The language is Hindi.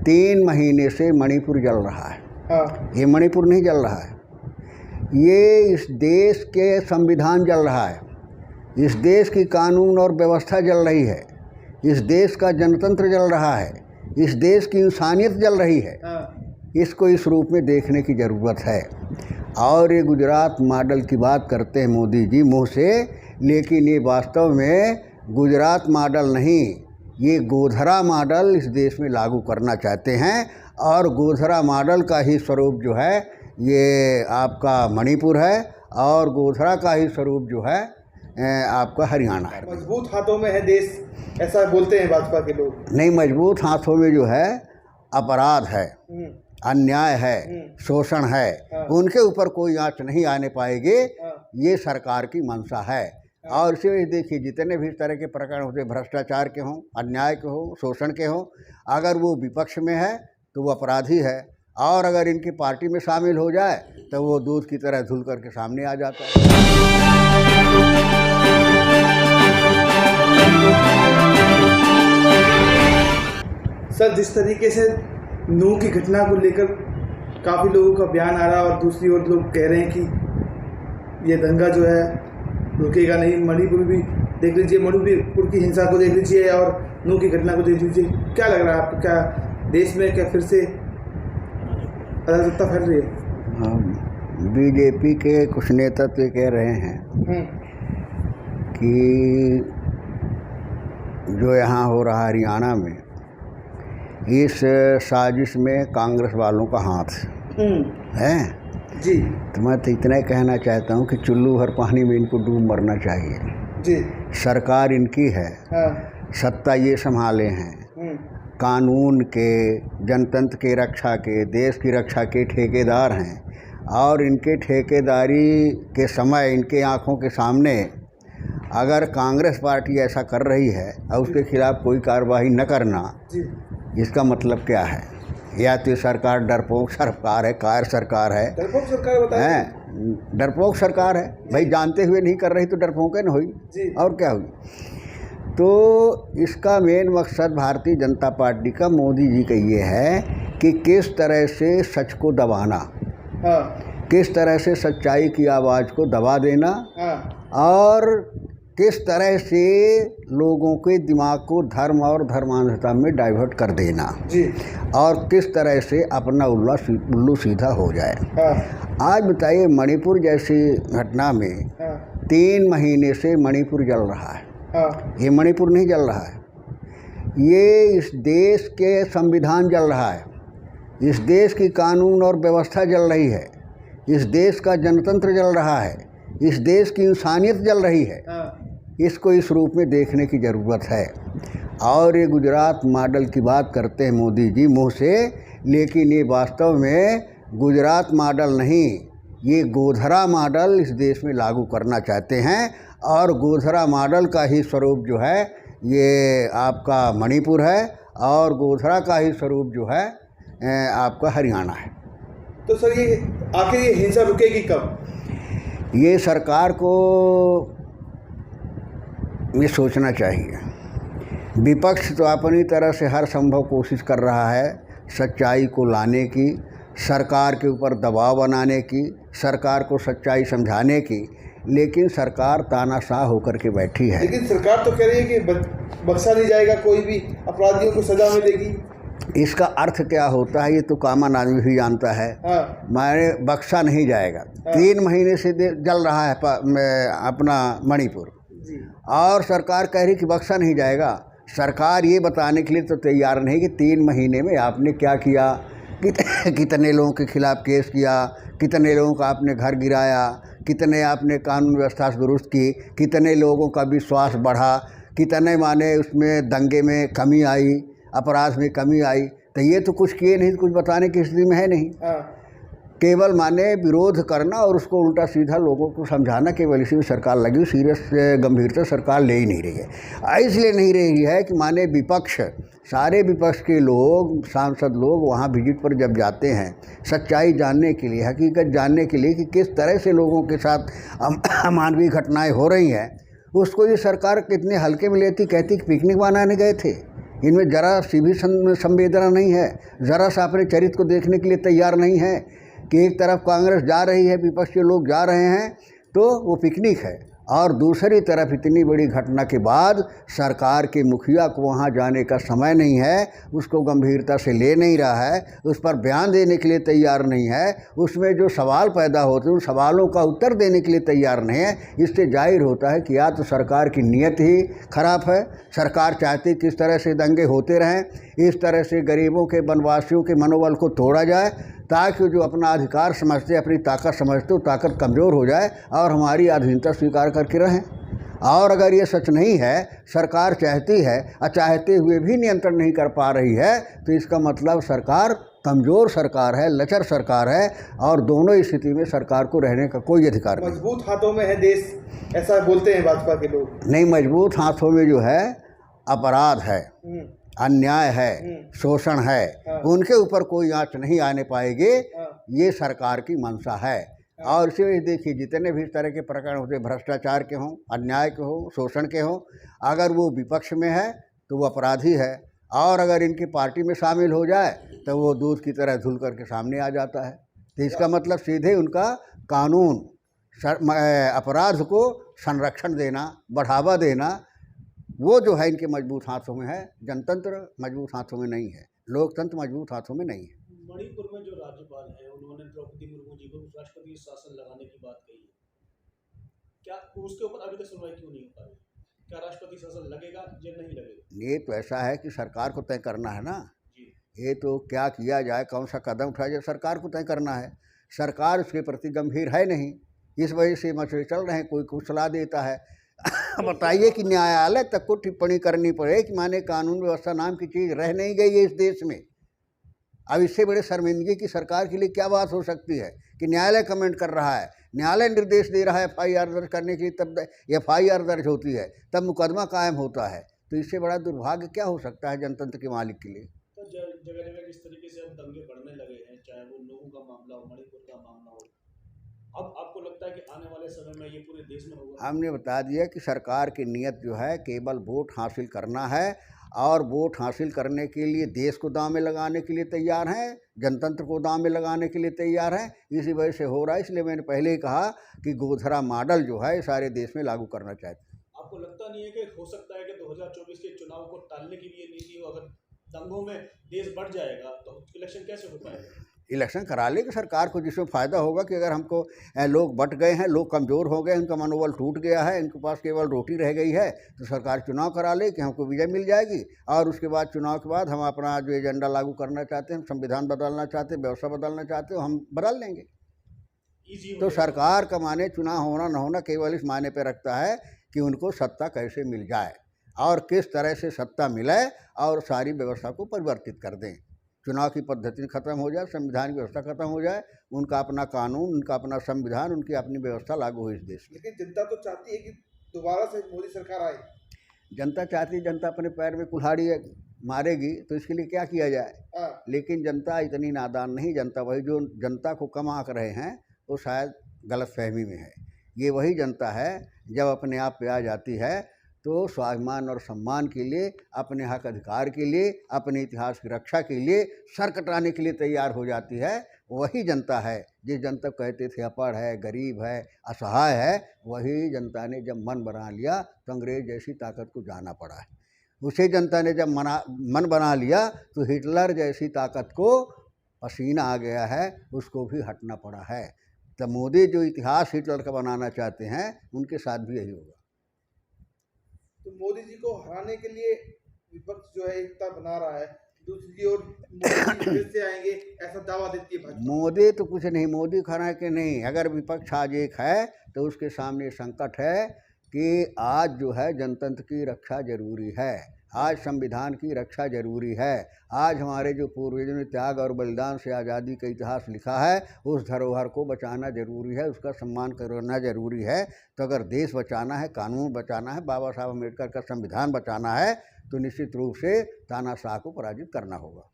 3 महीने से मणिपुर जल रहा है। हाँ। ये मणिपुर नहीं जल रहा है, ये इस देश के संविधान जल रहा है, इस देश की कानून और व्यवस्था जल रही है, इस देश का जनतंत्र जल रहा है, इस देश की इंसानियत जल रही है। इसको इस रूप में देखने की ज़रूरत है। और ये गुजरात मॉडल की बात करते हैं मोदी जी मुँह से, लेकिन ये वास्तव में गुजरात मॉडल नहीं, ये गोधरा मॉडल इस देश में लागू करना चाहते हैं। और गोधरा मॉडल का ही स्वरूप जो है ये आपका मणिपुर है, और गोधरा का ही स्वरूप जो है आपका हरियाणा है। मजबूत हाथों में है देश, ऐसा बोलते हैं भाजपा के लोग। नहीं, मजबूत हाथों में जो है अपराध है, अन्याय है, शोषण है, उनके ऊपर कोई आंच नहीं आने पाएगी। ये सरकार की मंशा है। और इसे देखिए, जितने भी इस तरह के प्रकरण होते, भ्रष्टाचार के हों, अन्याय के हों, शोषण के हों, अगर वो विपक्ष में है तो वो अपराधी है, और अगर इनकी पार्टी में शामिल हो जाए तो वो दूध की तरह धुल करके सामने आ जाता है। सर, जिस तरीके से नूह की घटना को लेकर काफ़ी लोगों का बयान आ रहा है और दूसरी ओर लोग कह रहे हैं कि ये दंगा जो है रुकेगा नहीं। मणिपुर भी देख लीजिए, मणिपुर की हिंसा को देख लीजिए और नूह की घटना को देख लीजिए। क्या लग रहा है आपको, क्या देश में क्या फिर से अराजकता फैल रही है? बीजेपी के कुछ नेता तो कह रहे हैं कि जो यहाँ हो रहा हरियाणा में, इस साजिश में कांग्रेस वालों का हाथ है जी। तो मैं तो इतना ही कहना चाहता हूँ कि चुल्लू भर पानी में इनको डूब मरना चाहिए जी। सरकार इनकी है। सत्ता ये संभाले हैं, कानून के, जनतंत्र के रक्षा के, देश की रक्षा के ठेकेदार हैं। और इनके ठेकेदारी के समय इनके आँखों के सामने अगर कांग्रेस पार्टी ऐसा कर रही है और उसके खिलाफ कोई कार्रवाई न करना, इसका मतलब क्या है? या तो सरकार डरपोक सरकार है, कायर सरकार है। डरपोक सरकार बताएं? डरपोक सरकार है भाई, जानते हुए नहीं कर रही तो डरपोक है न हुई, और क्या हुई। तो इसका मेन मकसद भारतीय जनता पार्टी का, मोदी जी का ये है कि किस तरह से सच को दबाना, किस तरह से सच्चाई की आवाज़ को दबा देना, और किस तरह से लोगों के दिमाग को धर्म और धर्मांधता में डाइवर्ट कर देना जी। और किस तरह से अपना उल्लू सीधा हो जाए। आज बताइए, मणिपुर जैसी घटना में 3 महीने से मणिपुर जल रहा है। ये मणिपुर नहीं जल रहा है, ये इस देश के संविधान जल रहा है, इस देश की कानून और व्यवस्था जल रही है, इस देश का जनतंत्र जल रहा है, इस देश की इंसानियत जल रही है। इसको इस रूप में देखने की ज़रूरत है। और ये गुजरात मॉडल की बात करते हैं मोदी जी मुँह से, लेकिन ये वास्तव में गुजरात मॉडल नहीं, ये गोधरा मॉडल इस देश में लागू करना चाहते हैं। और गोधरा मॉडल का ही स्वरूप जो है ये आपका मणिपुर है, और गोधरा का ही स्वरूप जो है आपका हरियाणा है। तो सर, ये आखिर ये हिंसा रुकेगी कब? ये सरकार को ये सोचना चाहिए। विपक्ष तो अपनी तरह से हर संभव कोशिश कर रहा है सच्चाई को लाने की, सरकार के ऊपर दबाव बनाने की, सरकार को सच्चाई समझाने की, लेकिन सरकार तानाशाह होकर के बैठी है। लेकिन सरकार तो कह रही है कि बख्शा नहीं जाएगा, कोई भी अपराधियों को सजा मिलेगी। इसका अर्थ क्या होता है ये तो कॉमन आदमी भी जानता है। माने बख्शा नहीं जाएगा। 3 महीने से जल रहा है अपना मणिपुर, और सरकार कह रही कि बख्शा नहीं जाएगा। सरकार ये बताने के लिए तो तैयार नहीं कि 3 महीने में आपने क्या किया, कितने लोगों के खिलाफ केस किया, कितने लोगों का आपने घर गिराया, कितने आपने कानून व्यवस्था दुरुस्त की, कितने लोगों का विश्वास बढ़ा, कितने माने उसमें दंगे में कमी आई, अपराध में कमी आई। तो ये तो कुछ किए नहीं, कुछ बताने की स्थिति में है नहीं। केवल माने विरोध करना और उसको उल्टा सीधा लोगों को समझाना, केवल इसी में सरकार लगी। सीरियस गंभीरता सरकार ले ही नहीं रही है। इसलिए नहीं रही है कि माने विपक्ष, सारे विपक्ष के लोग, सांसद लोग वहाँ विजिट पर जब जाते हैं सच्चाई जानने के लिए, हकीकत जानने के लिए कि किस तरह से लोगों के साथ अमानवीय घटनाएँ हो रही हैं, उसको ये सरकार कितने हल्के में लेती, कहती कि पिकनिक मनाने गए थे। इनमें जरा सी भी संवेदना नहीं है, ज़रा सा अपने चरित्र को देखने के लिए तैयार नहीं है कि एक तरफ कांग्रेस जा रही है, विपक्ष के लोग जा रहे हैं तो वो पिकनिक है, और दूसरी तरफ इतनी बड़ी घटना के बाद सरकार के मुखिया को वहाँ जाने का समय नहीं है, उसको गंभीरता से ले नहीं रहा है, उस पर बयान देने के लिए तैयार नहीं है, उसमें जो सवाल पैदा होते हैं उन सवालों का उत्तर देने के लिए तैयार नहीं है। इससे जाहिर होता है कि या तो सरकार की नीयत ही खराब है, सरकार चाहती किस तरह से दंगे होते रहें, इस तरह से गरीबों के वनवासियों के मनोबल को तोड़ा जाए ताकि जो अपना अधिकार समझते, अपनी ताकत समझते, वो ताकत कमज़ोर हो जाए और हमारी अधीनता स्वीकार करके रहें। और अगर ये सच नहीं है, सरकार चाहती है और चाहते हुए भी नियंत्रण नहीं कर पा रही है, तो इसका मतलब सरकार कमज़ोर सरकार है, लचर सरकार है, और दोनों स्थिति में सरकार को रहने का कोई अधिकार नहीं। मजबूत हाथों में है देश, ऐसा बोलते हैं भाजपा के लोग। नहीं, मजबूत हाथों में जो है अपराध है, अन्याय है, शोषण है, उनके ऊपर कोई आँच नहीं आने पाएगी, ये सरकार की मंशा है। और इसी वजह देखिए जितने भी इस तरह के प्रकरण होते, भ्रष्टाचार के हों, अन्याय के हों, शोषण के हों, अगर वो विपक्ष में है तो वो अपराधी है, और अगर इनकी पार्टी में शामिल हो जाए तो वो दूध की तरह धुल करके सामने आ जाता है। तो इसका मतलब सीधे उनका कानून अपराध को संरक्षण देना, बढ़ावा देना, वो जो है इनके मजबूत हाथों में है। जनतंत्र मजबूत हाथों में नहीं है, लोकतंत्र मजबूत हाथों में नहीं है। मणिपुर में जो राज्यपाल हैं उन्होंने द्रौपदी मुर्मू जी को राष्ट्रपति शासन लगाने की बात कही है, क्या उसके ऊपर अभी तक सुनवाई क्यों नहीं हो पा रही? क्या राष्ट्रपति शासन लगेगा या नहीं लगेगा? ये तो ऐसा है कि सरकार को तय करना है ना जी। ये तो क्या किया जाए, कौन सा कदम उठाया जाए, सरकार को तय करना है। सरकार उसके प्रति गंभीर है नहीं, इस वजह से मसले चल रहे हैं, कोई कुछ सलाह देता है। बताइए कि न्यायालय तक को टिप्पणी करनी पड़े कि माने कानून व्यवस्था नाम की चीज़ रह नहीं गई है इस देश में। अब इससे बड़े शर्मिंदगी की सरकार के लिए क्या बात हो सकती है कि न्यायालय कमेंट कर रहा है, न्यायालय निर्देश दे रहा है FIR दर्ज करने के लिए, तब FIR दर्ज होती है, तब मुकदमा कायम होता है। तो इससे बड़ा दुर्भाग्य क्या हो सकता है जनतंत्र के मालिक के लिए। तो जगह जगह जिस तरीके से अब दंगे बढ़ने लगे हैं, चाहे वो लोगों का मामला हो, मणिपुर का मामला हो, अब आपको लगता है कि आने वाले समय में ये पूरे देश में होगा? हमने बता दिया कि सरकार की नीयत जो है केवल वोट हासिल करना है, और वोट हासिल करने के लिए देश को दांव में लगाने के लिए तैयार हैं, जनतंत्र को दांव में लगाने के लिए तैयार हैं। इसी वजह से हो रहा है। इसलिए मैंने पहले ही कहा कि गोधरा मॉडल जो है सारे देश में लागू करना चाहते हैं। आपको लगता नहीं है कि हो सकता है कि 2024 के चुनाव को टालने की भी ये नीति हो? अगर दंगों में देश बढ़ जाएगा तो इलेक्शन कैसे हो पाएगा? इलेक्शन करा लेगी सरकार को, जिसमें फ़ायदा होगा कि अगर हमको लोग बट गए हैं, लोग कमज़ोर हो गए, उनका मनोबल टूट गया है, इनके पास केवल रोटी रह गई है, तो सरकार चुनाव करा ले कि हमको विजय मिल जाएगी, और उसके बाद चुनाव के बाद हम अपना जो एजेंडा लागू करना चाहते हैं, संविधान बदलना चाहते हैं, व्यवस्था बदलना चाहते हो, हम बदल लेंगे। तो सरकार का माने चुनाव होना न होना केवल इस मायने पर रखता है कि उनको सत्ता कैसे मिल जाए और किस तरह से सत्ता मिले और सारी व्यवस्था को परिवर्तित कर दें। चुनाव की पद्धति खत्म हो जाए, संविधान की व्यवस्था खत्म हो जाए, उनका अपना कानून, उनका अपना संविधान, उनकी अपनी व्यवस्था लागू हो इस देश में। लेकिन जनता तो चाहती है कि दोबारा से मोदी सरकार आए। जनता चाहती है, जनता अपने पैर में कुल्हाड़ी मारेगी तो इसके लिए क्या किया जाए। लेकिन जनता इतनी नादान नहीं, जनता वही जो जनता को कम आंक रहे हैं वो शायद गलतफहमी में है। ये वही जनता है जब अपने आप पे आ जाती है तो स्वाभिमान और सम्मान के लिए, अपने हक अधिकार के लिए, अपने इतिहास की रक्षा के लिए सर कटाने के लिए तैयार हो जाती है। वही जनता है जिस जनता कहते थे अपढ़ है, गरीब है, असहाय है, वही जनता ने जब मन बना लिया तो अंग्रेज जैसी ताकत को जाना पड़ा है। उसी जनता ने जब मन बना लिया तो हिटलर जैसी ताकत को पसीना आ गया है, उसको भी हटना पड़ा है। तो मोदी जो इतिहास हिटलर का बनाना चाहते हैं उनके साथ भी यही होगा। तो मोदी जी को हराने के लिए विपक्ष जो है एकता बना रहा है, दूसरी ओर मोदी फिर से आएंगे ऐसा दावा देती है भाजपा। मोदी तो कुछ नहीं, मोदी खरा के नहीं। अगर विपक्ष आज एक है तो उसके सामने संकट है कि आज जो है जनतंत्र की रक्षा जरूरी है, आज संविधान की रक्षा जरूरी है। आज हमारे जो पूर्वजों ने त्याग और बलिदान से आज़ादी का इतिहास लिखा है, उस धरोहर को बचाना जरूरी है, उसका सम्मान करना जरूरी है। तो अगर देश बचाना है, कानून बचाना है, बाबा साहब अम्बेडकर का संविधान बचाना है, तो निश्चित रूप से तानाशाह को पराजित करना होगा।